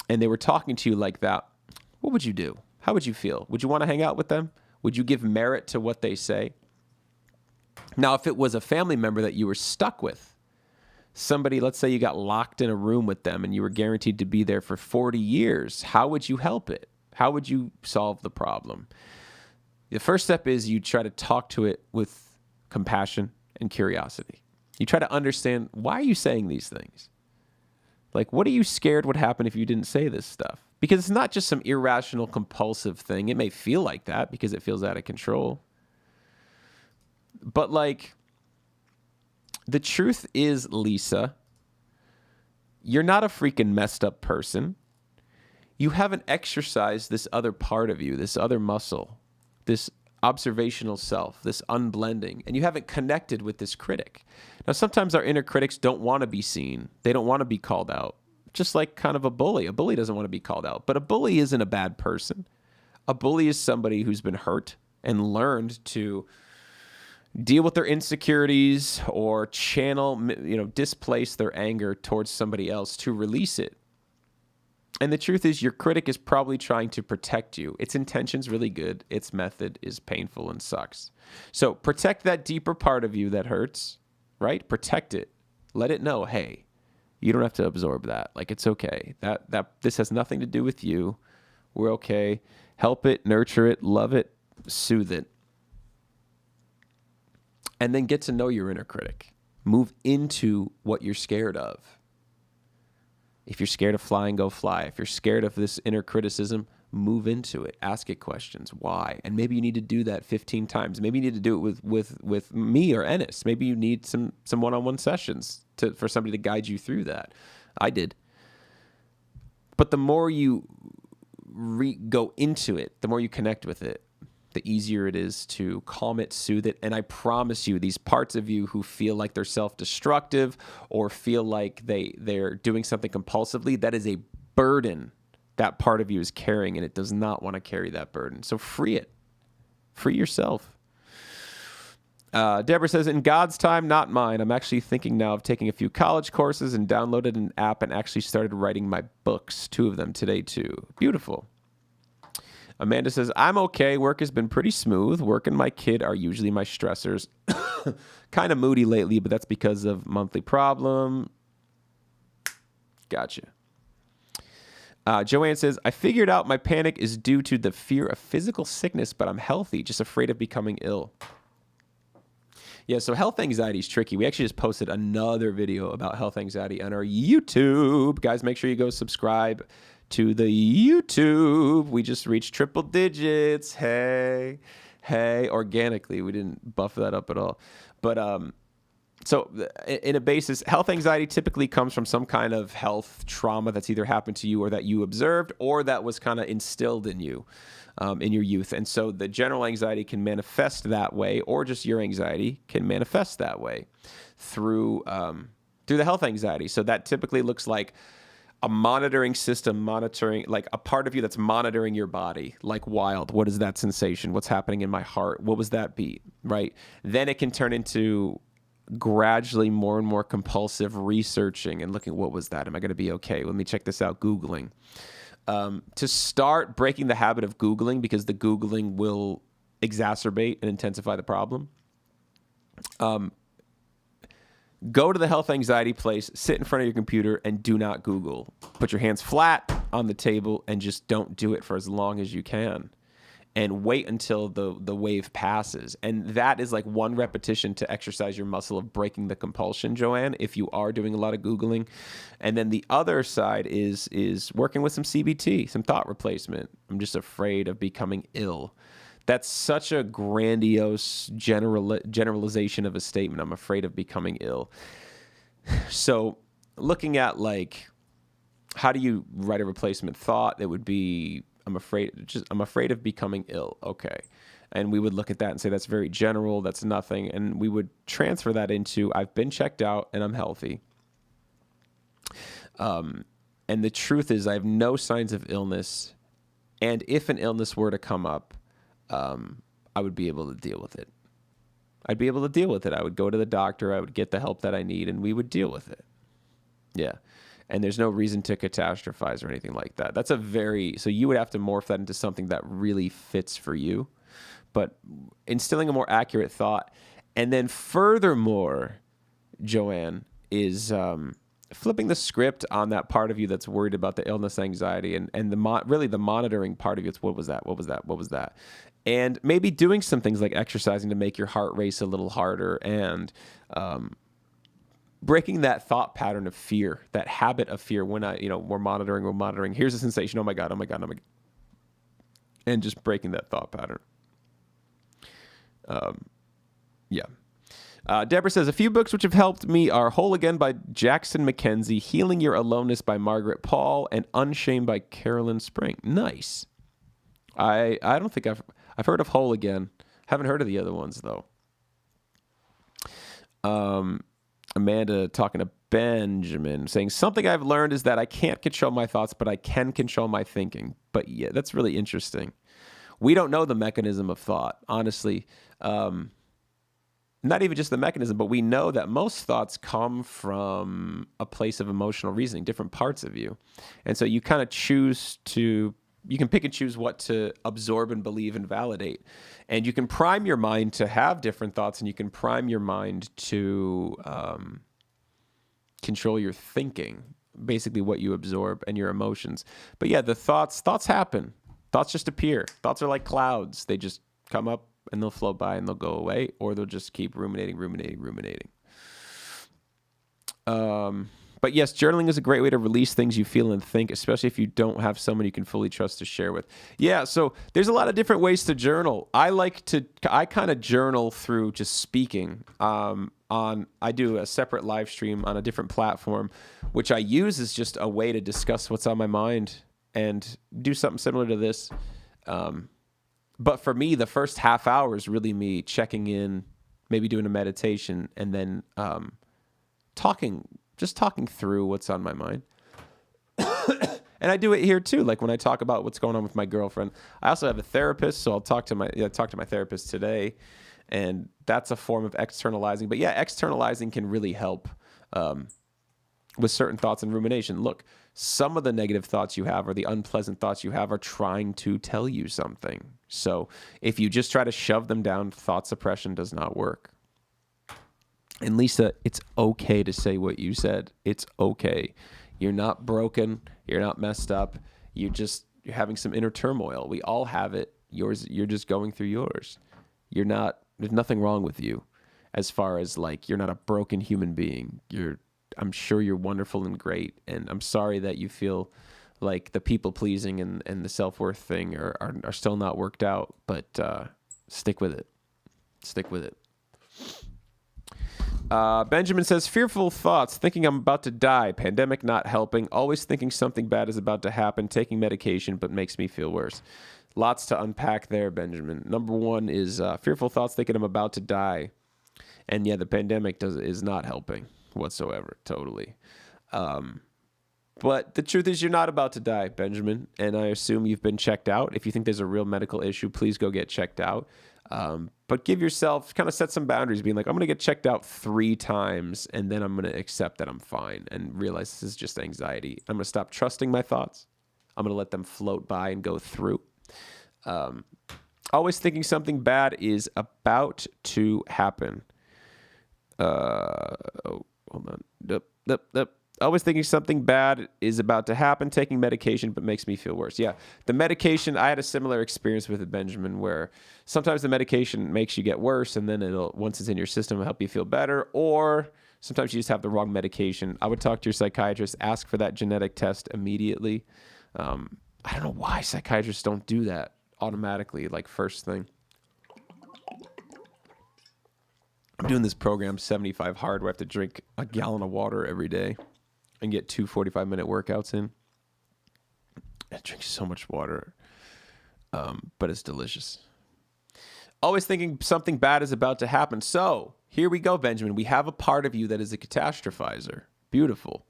and they were talking to you like that, what would you do? How would you feel? Would you want to hang out with them? Would you give merit to what they say? Now, if it was a family member that you were stuck with, somebody, let's say you got locked in a room with them and you were guaranteed to be there for 40 years, how would you help it? How would you solve the problem? The first step is you try to talk to it with compassion and curiosity. You try to understand, why are you saying these things? Like, what are you scared would happen if you didn't say this stuff? Because it's not just some irrational, compulsive thing. It may feel like that because it feels out of control. But like, the truth is, Lisa, you're not a freaking messed up person. You haven't exercised this other part of you, this other muscle, this observational self, this unblending, and you haven't connected with this critic. Now, sometimes our inner critics don't want to be seen. They don't want to be called out. Just like kind of a bully. A bully doesn't want to be called out, but a bully isn't a bad person. A bully is somebody who's been hurt and learned to deal with their insecurities or channel, displace their anger towards somebody else to release it. And the truth is, your critic is probably trying to protect you. Its intention's really good. Its method is painful and sucks. So protect that deeper part of you that hurts, right? Protect it. Let it know, hey, You don't have to absorb that. Like, it's okay. That this has nothing to do with you. We're okay. Help it, nurture it, love it, soothe it. And then get to know your inner critic. Move into what you're scared of. If you're scared of flying, go fly. If you're scared of this inner criticism, move into it. Ask it questions. Why? And maybe you need to do that 15 times. Maybe you need to do it with me or Ennis. Maybe you need some one-on-one sessions for somebody to guide you through that. I did. But the more you go into it, the more you connect with it, the easier it is to calm it, soothe it. And I promise you, these parts of you who feel like they're self-destructive or feel like they're doing something compulsively, that is a burden that part of you is carrying, and it does not want to carry that burden. So free it. Free yourself. Deborah says, in God's time, not mine. I'm actually thinking now of taking a few college courses and downloaded an app and actually started writing my books, 2 of them today too. Beautiful. Amanda says, I'm okay. Work has been pretty smooth. Work and my kid are usually my stressors. Kind of moody lately, but that's because of monthly problem. Gotcha. Joanne says, I figured out my panic is due to the fear of physical sickness, but I'm healthy, just afraid of becoming ill. Yeah, so health anxiety is tricky. We actually just posted another video about health anxiety on our YouTube. Guys, make sure you go subscribe to the YouTube. We just reached triple digits. Hey, organically. We didn't buff that up at all. But so in a basis, health anxiety typically comes from some kind of health trauma that's either happened to you or that you observed or that was kind of instilled in you in your youth. And so the general anxiety can manifest that way, or just your anxiety can manifest that way through the health anxiety. So that typically looks like a monitoring system, like a part of you that's monitoring your body, like wild. What is that sensation? What's happening in my heart? What was that beat, right? Then it can turn into gradually more and more compulsive researching and looking, what was that? Am I going to be okay? Let me check this out, Googling. To start breaking the habit of Googling, because the Googling will exacerbate and intensify the problem. Go to the health anxiety place, sit in front of your computer, and do not Google. Put your hands flat on the table and just don't do it for as long as you can. And wait until the wave passes. And that is like 1 repetition to exercise your muscle of breaking the compulsion, Joanne, if you are doing a lot of Googling. And then the other side is working with some CBT, some thought replacement. I'm just afraid of becoming ill. That's such a grandiose generalization of a statement. I'm afraid of becoming ill. So looking at like, how do you write a replacement thought? It would be, I'm afraid of becoming ill. Okay. And we would look at that and say, that's very general. That's nothing. And we would transfer that into, I've been checked out and I'm healthy. And the truth is I have no signs of illness. And if an illness were to come up, I would be able to deal with it. I'd be able to deal with it. I would go to the doctor. I would get the help that I need, and we would deal with it. Yeah. And there's no reason to catastrophize or anything like that. So you would have to morph that into something that really fits for you. But instilling a more accurate thought. And then furthermore, Joanne, is flipping the script on that part of you that's worried about the illness, anxiety, and really the monitoring part of you. It's what was that? And maybe doing some things like exercising to make your heart race a little harder, and breaking that thought pattern of fear, that habit of fear. When we're monitoring. Here's a sensation. Oh my God. And just breaking that thought pattern. Yeah. Deborah says, a few books which have helped me are Whole Again by Jackson Mackenzie, Healing Your Aloneness by Margaret Paul, and Unshamed by Carolyn Spring. Nice. I don't think I've heard of Whole Again. Haven't heard of the other ones though. Amanda talking to Benjamin saying, something I've learned is that I can't control my thoughts, but I can control my thinking. But yeah, that's really interesting. We don't know the mechanism of thought, honestly. Not even just the mechanism, but we know that most thoughts come from a place of emotional reasoning, different parts of you. And so you kind of you can pick and choose what to absorb and believe and validate. And you can prime your mind to have different thoughts, and you can prime your mind to control your thinking, basically what you absorb and your emotions. But yeah, the thoughts happen. Thoughts just appear. Thoughts are like clouds. They just come up and they'll float by and they'll go away, or they'll just keep ruminating. But yes, journaling is a great way to release things you feel and think, especially if you don't have someone you can fully trust to share with. Yeah, so there's a lot of different ways to journal. I kind of journal through just speaking. I do a separate live stream on a different platform, which I use as just a way to discuss what's on my mind and do something similar to this. But for me, the first half hour is really me checking in, maybe doing a meditation, and then talking through what's on my mind. And I do it here too. Like when I talk about what's going on with my girlfriend, I also have a therapist. So I'll talk to my therapist today, and that's a form of externalizing. But yeah, externalizing can really help with certain thoughts and rumination. Look, some of the negative thoughts you have or the unpleasant thoughts you have are trying to tell you something. So if you just try to shove them down, thought suppression does not work. And Lisa, it's okay to say what you said. It's okay. You're not broken. You're not messed up. You're having some inner turmoil. We all have it. You're just going through yours. There's nothing wrong with you as far as like, you're not a broken human being. I'm sure you're wonderful and great. And I'm sorry that you feel like the people pleasing and the self-worth thing are still not worked out, but stick with it. Stick with it. Benjamin says, fearful thoughts, thinking I'm about to die, pandemic not helping, always thinking something bad is about to happen, taking medication, but makes me feel worse. Lots to unpack there, Benjamin. Number one is fearful thoughts, thinking I'm about to die. And yeah, the pandemic is not helping whatsoever, totally. But the truth is you're not about to die, Benjamin, and I assume you've been checked out. If you think there's a real medical issue, please go get checked out. But give yourself, kind of set some boundaries, being like, I'm going to get checked out 3 times, and then I'm going to accept that I'm fine and realize this is just anxiety. I'm going to stop trusting my thoughts. I'm going to let them float by and go through. Always thinking something bad is about to happen. Hold on. Always thinking something bad is about to happen, taking medication, but makes me feel worse. Yeah, the medication, I had a similar experience with it, Benjamin, where sometimes the medication makes you get worse, and then once it's in your system, it'll help you feel better, or sometimes you just have the wrong medication. I would talk to your psychiatrist, ask for that genetic test immediately. I don't know why psychiatrists don't do that automatically, like first thing. I'm doing this program, 75 Hard, where I have to drink a gallon of water every day and get 2 45-minute workouts in. I drink so much water, but it's delicious. Always thinking something bad is about to happen. So here we go, Benjamin. We have a part of you that is a catastrophizer. Beautiful.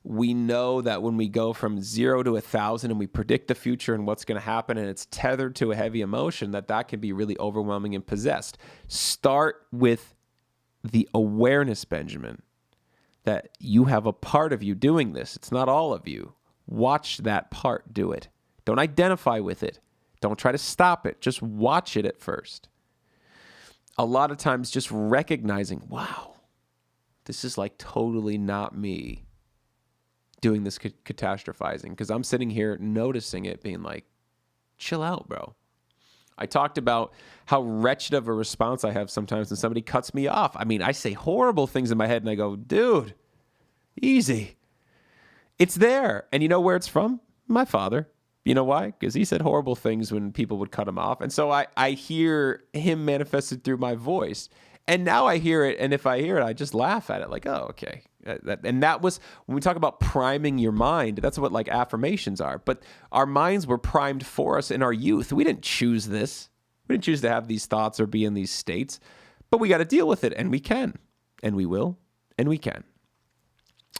We know that when we go from 0 to 1,000 and we predict the future and what's going to happen, and it's tethered to a heavy emotion, that can be really overwhelming and possessed. Start with the awareness, Benjamin, that you have a part of you doing this. It's not all of you. Watch that part do it. Don't identify with it. Don't try to stop it. Just watch it at first. A lot of times just recognizing, wow, this is like totally not me doing this catastrophizing, because I'm sitting here noticing it, being like, chill out, bro. I talked about how wretched of a response I have sometimes when somebody cuts me off. I mean, I say horrible things in my head and I go, dude, easy. It's there. And you know where it's from? My father. You know why? Because he said horrible things when people would cut him off. And so I hear him manifested through my voice. And now I hear it. And if I hear it, I just laugh at it like, oh, okay. And that was, when we talk about priming your mind, that's what like affirmations are. But our minds were primed for us in our youth. We didn't choose this. We didn't choose to have these thoughts or be in these states. But we got to deal with it. And we can. And we will. And we can.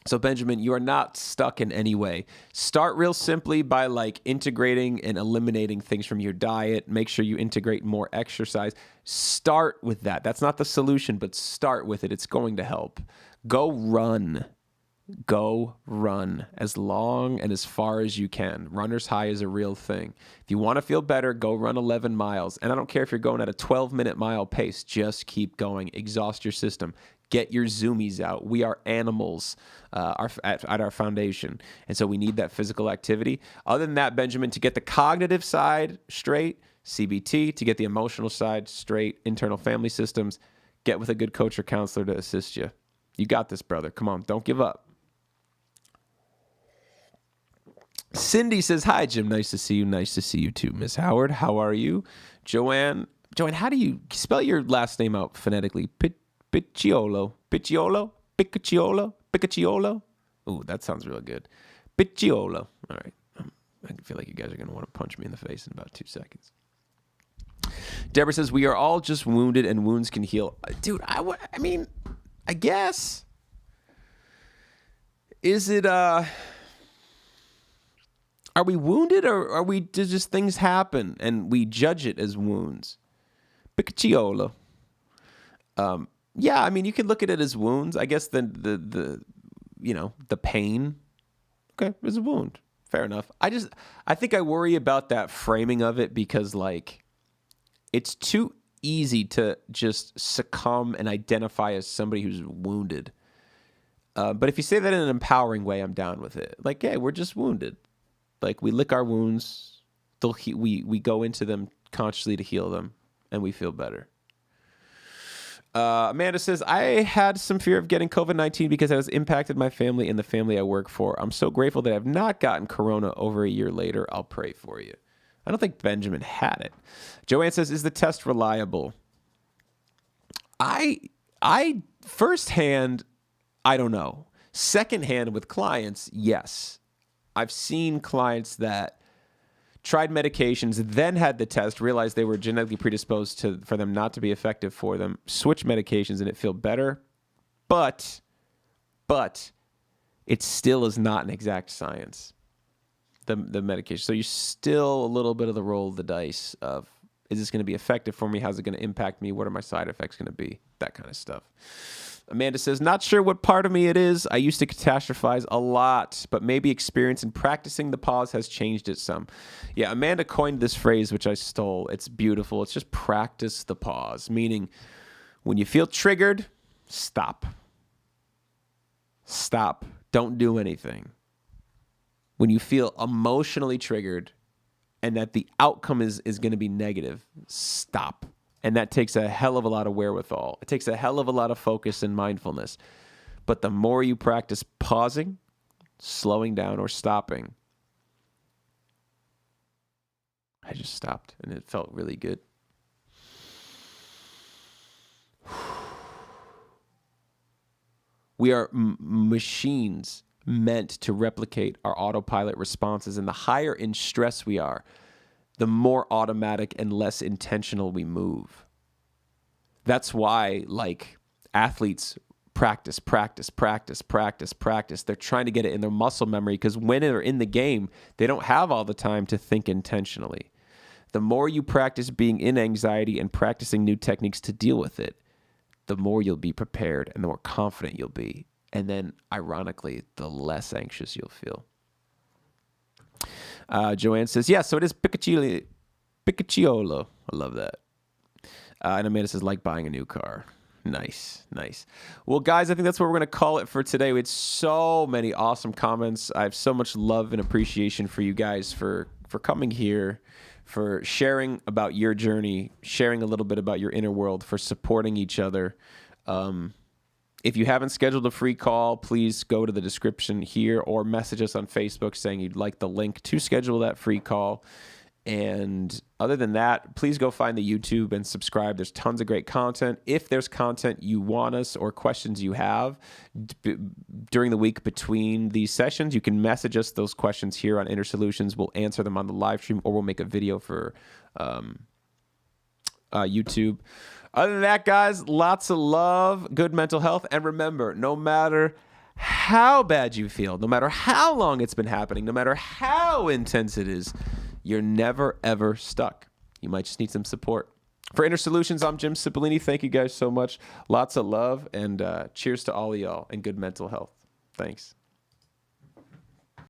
So Benjamin, you are not stuck in any way. Start real simply by like integrating and eliminating things from your diet. Make sure you integrate more exercise. Start with that. That's not the solution, but start with it. It's going to help. Go run. Go run as long and as far as you can. Runner's high is a real thing. If you want to feel better, go run 11 miles. And I don't care if you're going at a 12-minute mile pace. Just keep going. Exhaust your system. Get your zoomies out. We are animals at our foundation. And so we need that physical activity. Other than that, Benjamin, to get the cognitive side straight, CBT, to get the emotional side straight, internal family systems, get with a good coach or counselor to assist you. You got this, brother. Come on, don't give up. Cindy says, hi, Jim. Nice to see you. Nice to see you too, Miss Howard. How are you? Joanne, how do you spell your last name out phonetically? Picciolo. Picciolo? Picciolo? Ooh, that sounds real good. Picciolo. All right. I feel like you guys are going to want to punch me in the face in about 2 seconds. Deborah says, we are all just wounded and wounds can heal. Dude, I mean, I guess. Is it, are we wounded or are we just things happen and we judge it as wounds? Picciolo. Yeah, I mean, you could look at it as wounds. I guess the pain. Okay, it's a wound. Fair enough. I think I worry about that framing of it because, like, it's too easy to just succumb and identify as somebody who's wounded. But if you say that in an empowering way, I'm down with it. Like, hey, we're just wounded. Like, we lick our wounds. We go into them consciously to heal them, and we feel better. Amanda says, I had some fear of getting COVID-19 because I was impacted my family and the family I work for. I'm so grateful that I've not gotten corona over a year later. I'll pray for you. I don't think Benjamin had it. Joanne says, is the test reliable? I firsthand, I don't know. Secondhand with clients, yes. I've seen clients that tried medications, then had the test, realized they were genetically predisposed for them not to be effective for them, switch medications, and it feel better. But it still is not an exact science, the medication. So you're still a little bit of the roll of the dice of, is this going to be effective for me? How's it going to impact me? What are my side effects going to be? That kind of stuff. Amanda says, not sure what part of me it is. I used to catastrophize a lot, but maybe experience in practicing the pause has changed it some. Yeah, Amanda coined this phrase, which I stole. It's beautiful. It's just practice the pause, meaning when you feel triggered, stop. Stop. Don't do anything. When you feel emotionally triggered and that the outcome is going to be negative, stop. And that takes a hell of a lot of wherewithal. It takes a hell of a lot of focus and mindfulness. But the more you practice pausing, slowing down, or stopping, I just stopped, and it felt really good. We are machines meant to replicate our autopilot responses, and the higher in stress we are, the more automatic and less intentional we move. That's why, like, athletes practice. They're trying to get it in their muscle memory because when they're in the game, they don't have all the time to think intentionally. The more you practice being in anxiety and practicing new techniques to deal with it, the more you'll be prepared and the more confident you'll be. And then, ironically, the less anxious you'll feel. Joanne says, yeah, so it is Picciolo. I love that. And Amanda says, like buying a new car. Nice. Well, guys, I think that's what we're going to call it for today. We had so many awesome comments. I have so much love and appreciation for you guys for coming here, for sharing about your journey, sharing a little bit about your inner world, for supporting each other. If you haven't scheduled a free call, please go to the description here or message us on Facebook saying you'd like the link to schedule that free call. And other than that, please go find the YouTube and subscribe. There's tons of great content. If there's content you want us or questions you have during the week between these sessions, you can message us those questions here on Inner Solutions. We'll answer them on the live stream, or we'll make a video for YouTube. Other than that, guys, lots of love, good mental health. And remember, no matter how bad you feel, no matter how long it's been happening, no matter how intense it is, you're never, ever stuck. You might just need some support. For Inner Solutions, I'm Jim Cipollini. Thank you guys so much. Lots of love, and cheers to all of y'all, and good mental health. Thanks.